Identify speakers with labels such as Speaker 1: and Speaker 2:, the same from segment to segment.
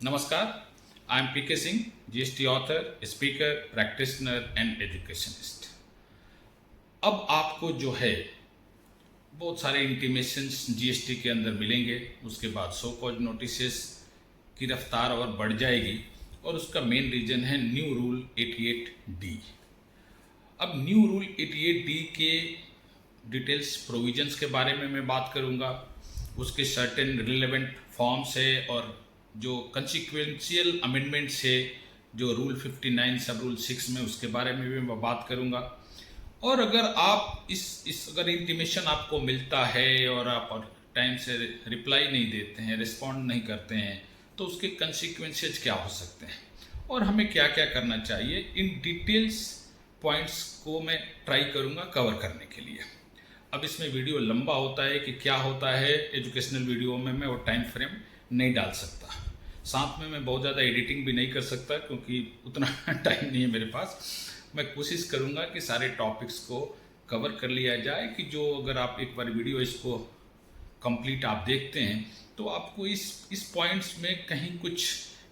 Speaker 1: नमस्कार, I am PK Singh, GST author, speaker, practitioner and educationist. अब आपको जो है बहुत सारे इंटीमेशंस जीएसटी के अंदर मिलेंगे। उसके बाद सो कॉज नोटिसेस की रफ्तार और बढ़ जाएगी और उसका मेन रीज़न है न्यू रूल 88D। अब न्यू रूल 88D के डिटेल्स प्रोविजंस के बारे में मैं बात करूंगा। उसके सर्टेन रिलेवेंट फॉर्म्स है और जो कंसिक्वेंशियल अमेंडमेंट्स है जो रूल 59 सब रूल 6 में, उसके बारे में भी मैं बात करूंगा। और अगर आप अगर इंटीमेशन आपको मिलता है और आप टाइम से रिप्लाई नहीं देते हैं, रिस्पॉन्ड नहीं करते हैं, तो उसके कंसिक्वेंसेस क्या हो सकते हैं और हमें क्या क्या करना चाहिए, इन डिटेल्स पॉइंट्स को मैं ट्राई करूंगा कवर करने के लिए। अब इसमें वीडियो लंबा होता है कि क्या होता है एजुकेशनल वीडियो में, मैं वो टाइम फ्रेम नहीं डाल सकता। साथ में मैं बहुत ज़्यादा एडिटिंग भी नहीं कर सकता क्योंकि उतना टाइम नहीं है मेरे पास। मैं कोशिश करूंगा कि सारे टॉपिक्स को कवर कर लिया जाए कि जो अगर आप एक बार वीडियो इसको कंप्लीट आप देखते हैं तो आपको इस पॉइंट्स में कहीं कुछ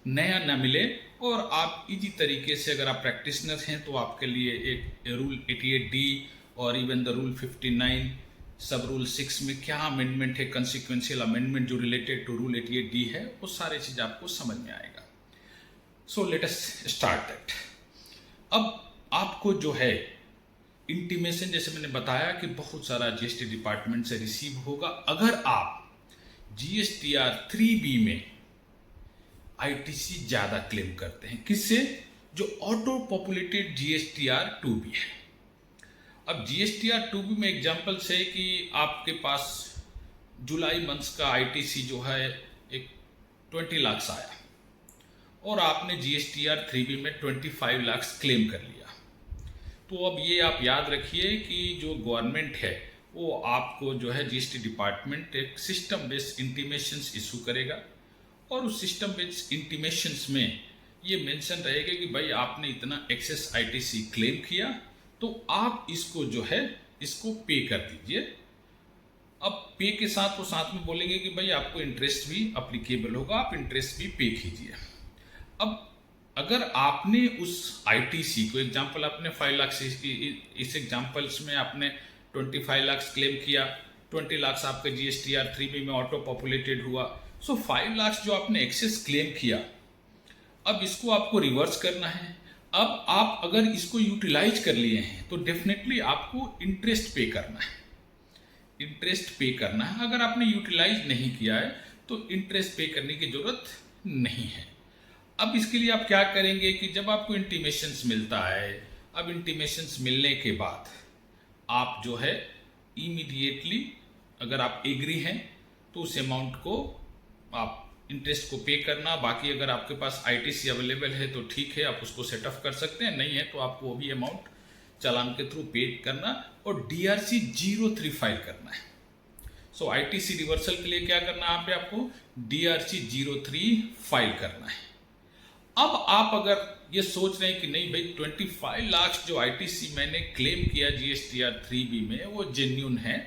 Speaker 1: नया ना मिले और आप इजी तरीके से, अगर आप प्रैक्टिशनर हैं तो आपके लिए एक रूल 88D और इवन द रूल 59 सब रूल 6 में क्या अमेंडमेंट है, कंसिक्वेंशियल अमेंडमेंट जो रिलेटेड टू रूल 88D है, वो सारे चीज़ आपको समझ में आएगा। So let us start that. अब आपको जो है इंटीमेशन, जैसे मैंने बताया कि बहुत सारा जीएसटी डिपार्टमेंट से रिसीव होगा अगर आप GSTR 3B में ITC ज़्यादा क्लेम करते हैं। किससे? जो ऑटो पॉपुलेटेड GSTR 2B है। अब GSTR 2B में एग्जाम्पल्स है कि आपके पास जुलाई मंथ्स का ITC जो है एक 20 लाख आया और आपने GSTR 3B में 25 लाख क्लेम कर लिया। तो अब ये आप याद रखिए कि जो गवर्नमेंट है वो आपको जो है GST डिपार्टमेंट एक सिस्टम बेस्ड इंटीमेशंस इशू करेगा और उस सिस्टम बेस्ड इंटीमेशंस में ये मेंशन रहेगा कि भाई आपने इतना एक्सेस ITC क्लेम किया तो आप इसको जो है इसको पे कर दीजिए। अब पे के साथ वो साथ में बोलेंगे कि भाई आपको इंटरेस्ट भी अप्लीकेबल होगा, आप इंटरेस्ट भी पे कीजिए। अब अगर आपने उस ITC को, एग्जांपल आपने 5 लाख, इस एग्जांपल्स में आपने 25 लाख क्लेम किया, 20 लाख आपका GSTR 3B में ऑटो पॉपुलेटेड हुआ। सो 5 लाख जो आपने एक्सेस क्लेम किया, अब इसको आपको रिवर्स करना है। अब आप अगर इसको यूटिलाइज कर लिए हैं तो डेफिनेटली आपको इंटरेस्ट पे करना है, इंटरेस्ट पे करना है। अगर आपने यूटिलाइज नहीं किया है तो इंटरेस्ट पे करने की जरूरत नहीं है। अब इसके लिए आप क्या करेंगे कि जब आपको इंटीमेशंस मिलता है, अब इंटीमेशंस मिलने के बाद आप जो है इमीडिएटली, अगर आप एग्री हैं तो उस अमाउंट को आप इंटरेस्ट को पे करना। बाकी अगर आपके पास ITC अवेलेबल है तो ठीक है, आप उसको सेटअप कर सकते हैं, नहीं है तो आपको वो भी अमाउंट चालान के थ्रू पे करना और DRC 03 फाइल करना है। सो ITC रिवर्सल के लिए क्या करना है, यहाँ पे आपको DRC 03 फाइल करना है। अब आप अगर ये सोच रहे हैं कि नहीं भाई 25 लाख जो ITC मैंने क्लेम किया GSTR 3B में वो जेन्यून है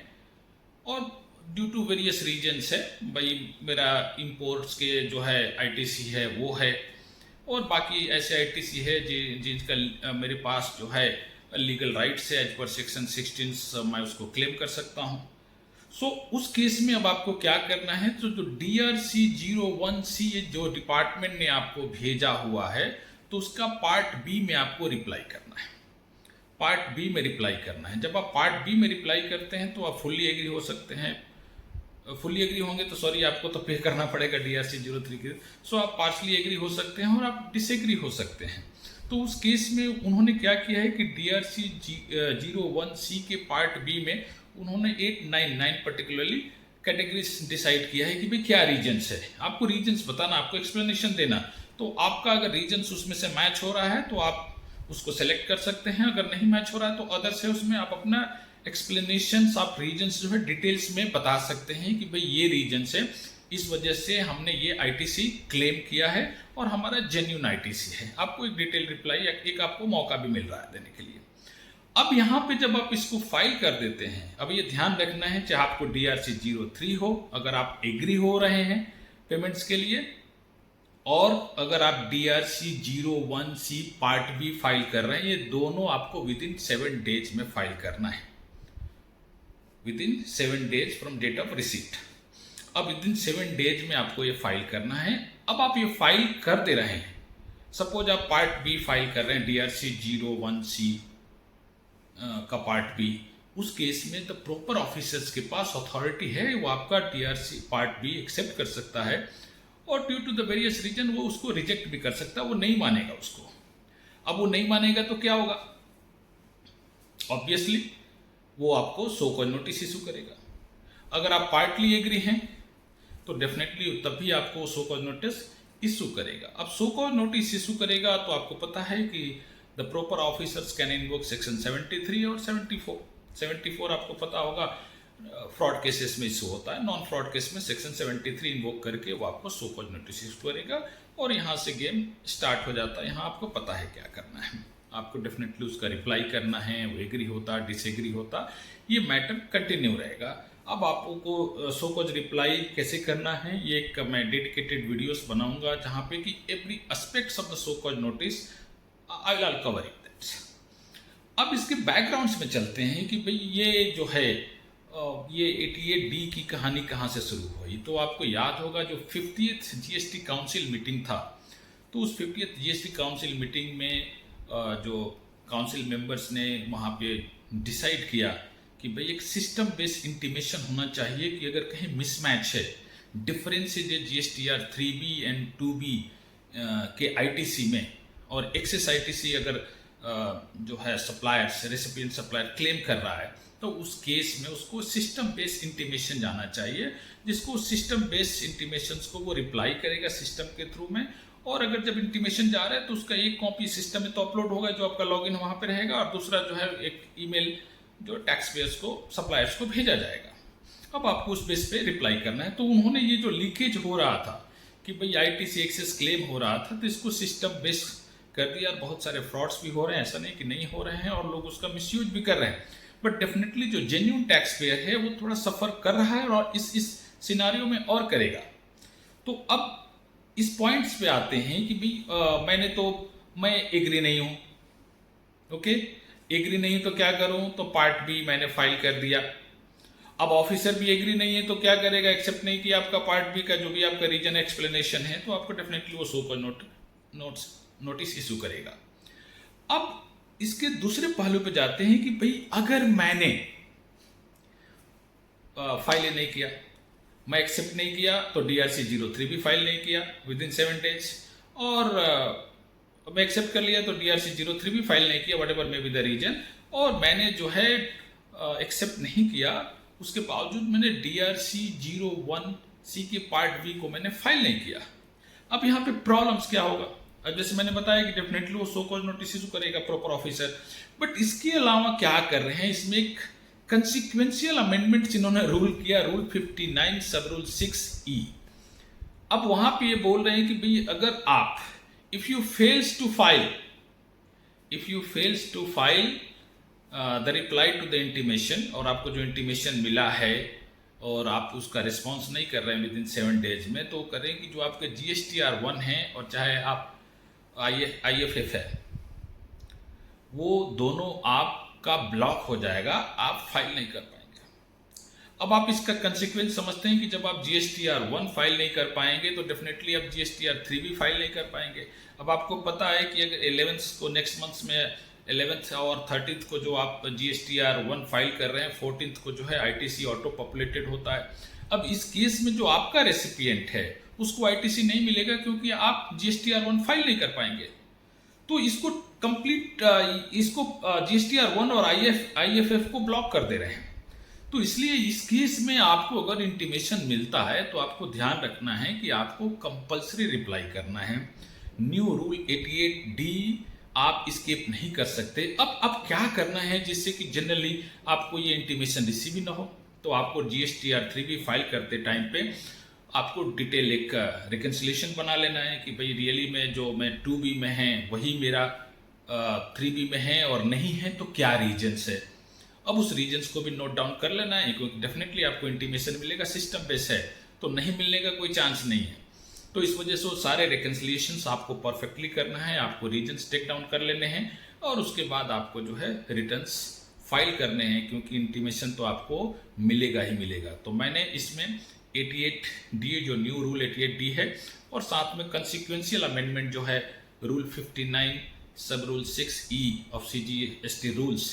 Speaker 1: और ड्यू टू वेरियस रीजन्स है, भाई मेरा इंपोर्ट्स के जो है ITC है वो है और बाकी ऐसे ITC है जिनका मेरे पास जो है लीगल राइट्स है, एज पर सेक्शन 16 मैं उसको क्लेम कर सकता हूँ। सो उस केस में अब आपको क्या करना है, तो जो DRC 01C जो डिपार्टमेंट ने आपको भेजा हुआ है तो उसका पार्ट B में आपको रिप्लाई करना है। पार्ट B में रिप्लाई करना है। जब आप पार्ट B में रिप्लाई करते हैं तो आप फुल्ली एग्री हो सकते हैं, फुल्ली एग्री होंगे तो सॉरी आपको तो पे करना पड़ेगा DRC 03 के। सो आप पार्शली एग्री हो सकते हैं और आप डिसएग्री हो सकते हैं। तो उस केस में उन्होंने क्या किया है कि DRC 01C के पार्ट B में उन्होंने 899 पर्टिकुलरली कैटेगरीज डिसाइड किया है कि भाई क्या रीजन्स है, आपको रीजन्स बताना, आपको एक्सप्लेनेशन देना। तो आपका अगर रीजन्स उसमें से मैच हो रहा है तो आप उसको सेलेक्ट कर सकते हैं, अगर नहीं मैच हो रहा है तो अदर्स है, उसमें आप अपना एक्सप्लेनेशंस, आप रीजन्स जो है डिटेल्स में बता सकते हैं कि भाई ये रीजन्स है, इस वजह से हमने ये ITC क्लेम किया है और हमारा जेन्यून ITC है। आपको एक डिटेल रिप्लाई, एक आपको मौका भी मिल रहा है देने के लिए। अब यहाँ पे जब आप इसको फाइल कर देते हैं, अब ये ध्यान रखना है, चाहे आपको DRC 03 हो, अगर आप एग्री हो रहे हैं पेमेंट्स के लिए और अगर आप DRC 01C part B file कर रहे हैं, ये दोनों आपको विद इन 7 डेज में फाइल करना है, within 7 days from date of receipt. अब विद इन 7 डेज में आपको ये फाइल करना है। अब आप ये फाइल कर दे रहे हैं, सपोज आप पार्ट बी फाइल कर रहे हैं DRC 01C का पार्ट बी, उस केस में द प्रॉपर ऑफिसर्स के पास अथॉरिटी है, वो आपका DRC पार्ट बी एक्सेप्ट कर सकता है और due to the various reason वो उसको रिजेक्ट भी कर सकता है, वो नहीं मानेगा उसको। अब वो नहीं मानेगा तो क्या होगा, ऑब्वियसली वो आपको सो कॉज नोटिस इशू करेगा। अगर आप पार्टली एग्री हैं तो डेफिनेटली तभी आपको सो कॉज नोटिस इशू करेगा। अब सो कॉज नोटिस इशू करेगा तो आपको पता है कि the proper officers can invoke section 73 और 74 आपको पता होगा फ्रॉड केसेस में इशू होता है, नॉन फ्रॉड केस में सेक्शन 73 इन्वोक करके वो आपको सो कॉज नोटिस इशू करेगा और यहाँ से गेम स्टार्ट हो जाता है। यहाँ आपको पता है क्या करना है, आपको डेफिनेटली उसका रिप्लाई करना है, वो एग्री होता डिसएग्री होता, ये मैटर कंटिन्यू रहेगा। अब आपको सो कॉज रिप्लाई कैसे करना है, ये एक मैं डेडिकेटेड वीडियोस बनाऊंगा जहाँ पे कि every aspects of the show cause notice I will cover it. अब इसके बैकग्राउंड्स में चलते हैं कि भाई ये जो है ये 88D की कहानी कहाँ से शुरू हुई। तो आपको याद होगा जो 50th GST काउंसिल मीटिंग था, तो उस 50th GST काउंसिल मीटिंग में जो काउंसिल मेंबर्स ने वहाँ पे डिसाइड किया कि भाई एक सिस्टम बेस्ड इंटीमेशन होना चाहिए कि अगर कहीं मिसमैच है, डिफरेंसेज है GSTR 3B एंड 2B के ITC में और एक्सेस ITC अगर जो है सप्लायर्स रेसिपिएंट सप्लायर क्लेम कर रहा है तो उस केस में उसको सिस्टम बेस्ड इंटीमेशन जाना चाहिए, जिसको सिस्टम बेस्ड इंटीमेशंस को वो रिप्लाई करेगा सिस्टम के थ्रू में। और अगर जब इंटीमेशन जा रहा है तो उसका एक कॉपी सिस्टम में तो अपलोड होगा जो आपका लॉगिन वहाँ पे रहेगा, और दूसरा जो है एक ईमेल जो टैक्स पेयर्स को सप्लायर्स को भेजा जाएगा। अब आपको उस बेस पे रिप्लाई करना है। तो उन्होंने ये जो लीकेज हो रहा था कि भाई ITC एक्सेस क्लेम हो रहा था तो इसको सिस्टम बेस्ड कर दिया। बहुत सारे फ्रॉड्स भी हो रहे हैं, ऐसा नहीं कि नहीं हो रहे हैं, और लोग उसका मिसयूज भी कर रहे हैं, बट डेफिनेटली जो जेन्युइन टैक्स पेयर है वो थोड़ा सफर कर रहा है और इस सिनारियो में और करेगा। तो अब इस पॉइंट्स पे आते हैं कि भाई मैं एग्री नहीं हूं, ओके एग्री नहीं तो क्या करूं, तो पार्ट बी मैंने फाइल कर दिया। अब ऑफिसर भी एग्री नहीं है तो क्या करेगा, एक्सेप्ट नहीं किया आपका पार्ट बी का जो भी आपका रीजन एक्सप्लेनेशन है, तो आपको डेफिनेटली वो सो कॉज नोटिस इशू करेगा। अब इसके दूसरे पहलू पे जाते हैं कि भाई अगर मैंने फाइल नहीं किया, मैं एक्सेप्ट नहीं किया, तो DRC 03 भी फाइल नहीं किया विद इन 7 डेज, और मैं एक्सेप्ट कर लिया तो DRC 03 भी फाइल नहीं किया, whatever may be the reason, और मैंने जो है एक्सेप्ट नहीं किया, उसके बावजूद मैंने DRC 01C के पार्ट बी को मैंने फाइल नहीं किया। अब यहाँ पे प्रॉब्लम्स क्या होगा, अब जैसे मैंने बताया कि डेफिनेटली वो सो कॉज नोटिस इशू करेगा प्रॉपर ऑफिसर, बट इसके अलावा क्या कर रहे हैं, इसमें एक कंसिक्वेंशियल अमेंडमेंट्स इन्होंने रूल किया, रूल 59 सब रूल 6E। अब वहां पे ये बोल रहे हैं कि भाई अगर आप if you fails to file the reply to the intimation, और आपको जो इंटीमेशन मिला है और आप उसका रिस्पॉन्स नहीं कर रहे हैं विद इन 7 डेज में, तो करें कि जो आपके GSTR 1 है और चाहे आप IFF है, वो दोनों आपका ब्लॉक हो जाएगा, आप फाइल नहीं कर पाएंगे। अब आप इसका कंसिक्वेंस समझते हैं कि जब आप GSTR 1 फाइल नहीं कर पाएंगे तो डेफिनेटली आप GSTR 3 भी फाइल नहीं कर पाएंगे। अब आपको पता है कि अगर 11th को नेक्स्ट मंथ में 11th और 30th को जो आप GSTR 1 फाइल कर रहे हैं, 14th को जो है ITC ऑटो पॉपुलेटेड होता है। अब इस केस में जो आपका रेसिपिएंट है उसको ITC नहीं मिलेगा क्योंकि आप GSTR 1 फाइल नहीं कर पाएंगे। तो इसको कंप्लीट GSTR 1 और IFF को ब्लॉक कर दे रहे हैं। तो इसलिए इस केस में आपको अगर इंटीमेशन मिलता है तो आपको ध्यान रखना है कि आपको कंपल्सरी रिप्लाई करना है। न्यू रूल 88D आप स्किप नहीं कर सकते। अब क्या करना है जिससे कि जनरली आपको ये इंटीमेशन रिसीव ही ना हो, तो आपको GSTR 3B फाइल करते टाइम पे आपको डिटेल एक रिकन्सिलेशन बना लेना है कि भाई रियली में जो मैं 2B में है वही मेरा 3B में है, और नहीं है तो क्या रीजन्स है। अब उस रीजन्स को भी नोट डाउन कर लेना है क्योंकि डेफिनेटली आपको इंटीमेशन मिलेगा, सिस्टम बेस है तो नहीं मिलने का कोई चांस नहीं है। तो इस वजह से वो सारे रिकन्सिलिएशंस आपको परफेक्टली करना है, आपको रीजन्स टेक डाउन कर लेने हैं और उसके बाद आपको जो है रिटर्न्स फाइल करने हैं, क्योंकि इंटीमेशन तो आपको मिलेगा ही मिलेगा। तो मैंने इसमें 88D जो न्यू रूल 88D है और साथ में कंसिक्वेंशियल अमेंडमेंट जो है रूल 59 सब rule 6E of CGST rules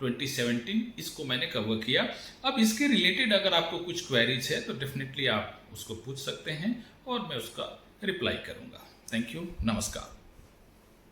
Speaker 1: 2017, इसको मैंने कवर किया। अब इसके रिलेटेड अगर आपको कुछ क्वेरीज है तो डेफिनेटली आप उसको पूछ सकते हैं और मैं उसका रिप्लाई करूंगा। थैंक यू, नमस्कार।